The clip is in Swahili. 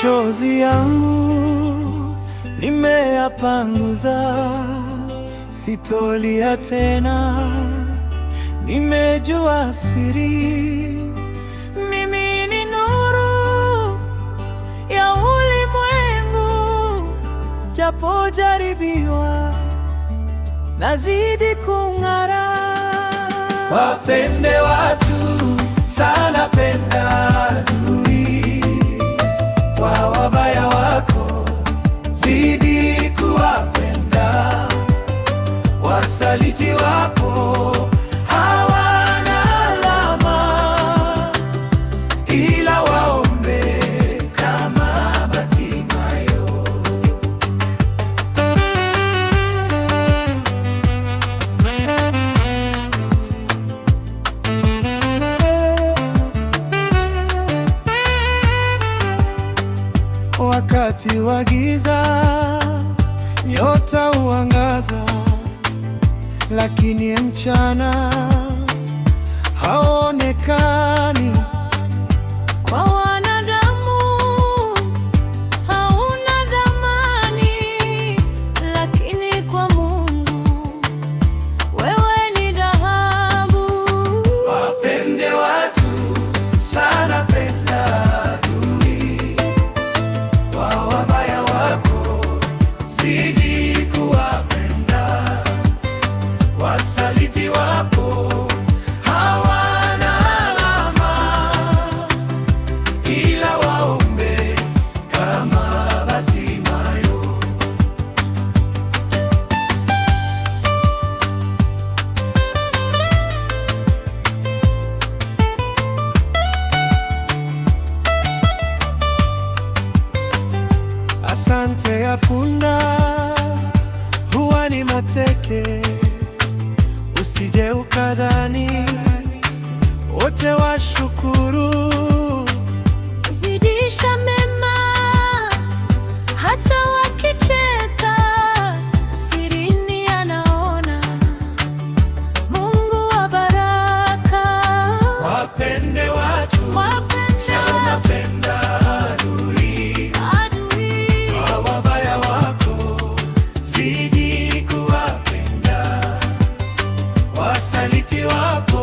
machozi yangu nimeyapanguza, sitolia tena, nimejua siri. Mimi ni nuru ya ulimwengu, japo jaribiwa nazidi kung'ara. Wapende watu sana, penda adui, kwa wabaya wako zidi kuwapenda. Wasaliti wapo hawana alama, ila waombe kama Batimayo. Wakati wa giza nyota huangaza, lakini mchana haonekani. Kwa wanadamu hauna thamani, lakini kwa Mungu wewe ni dhahabu. Wapende watu sana, penda adui, kwa wabaya wako zidi kuwapenda. Wasaliti wapo hawana alama, ila waombe kama Batimayo. Asante ya punda huwa ni mateke, usije ukadhani wote washukuru. Zidisha mema hata wakicheka, sirini anaona Mungu wa baraka. Wapende watu sana, penda adui, kwa wabaya wako zidi kuwapenda. Wasaliti wapo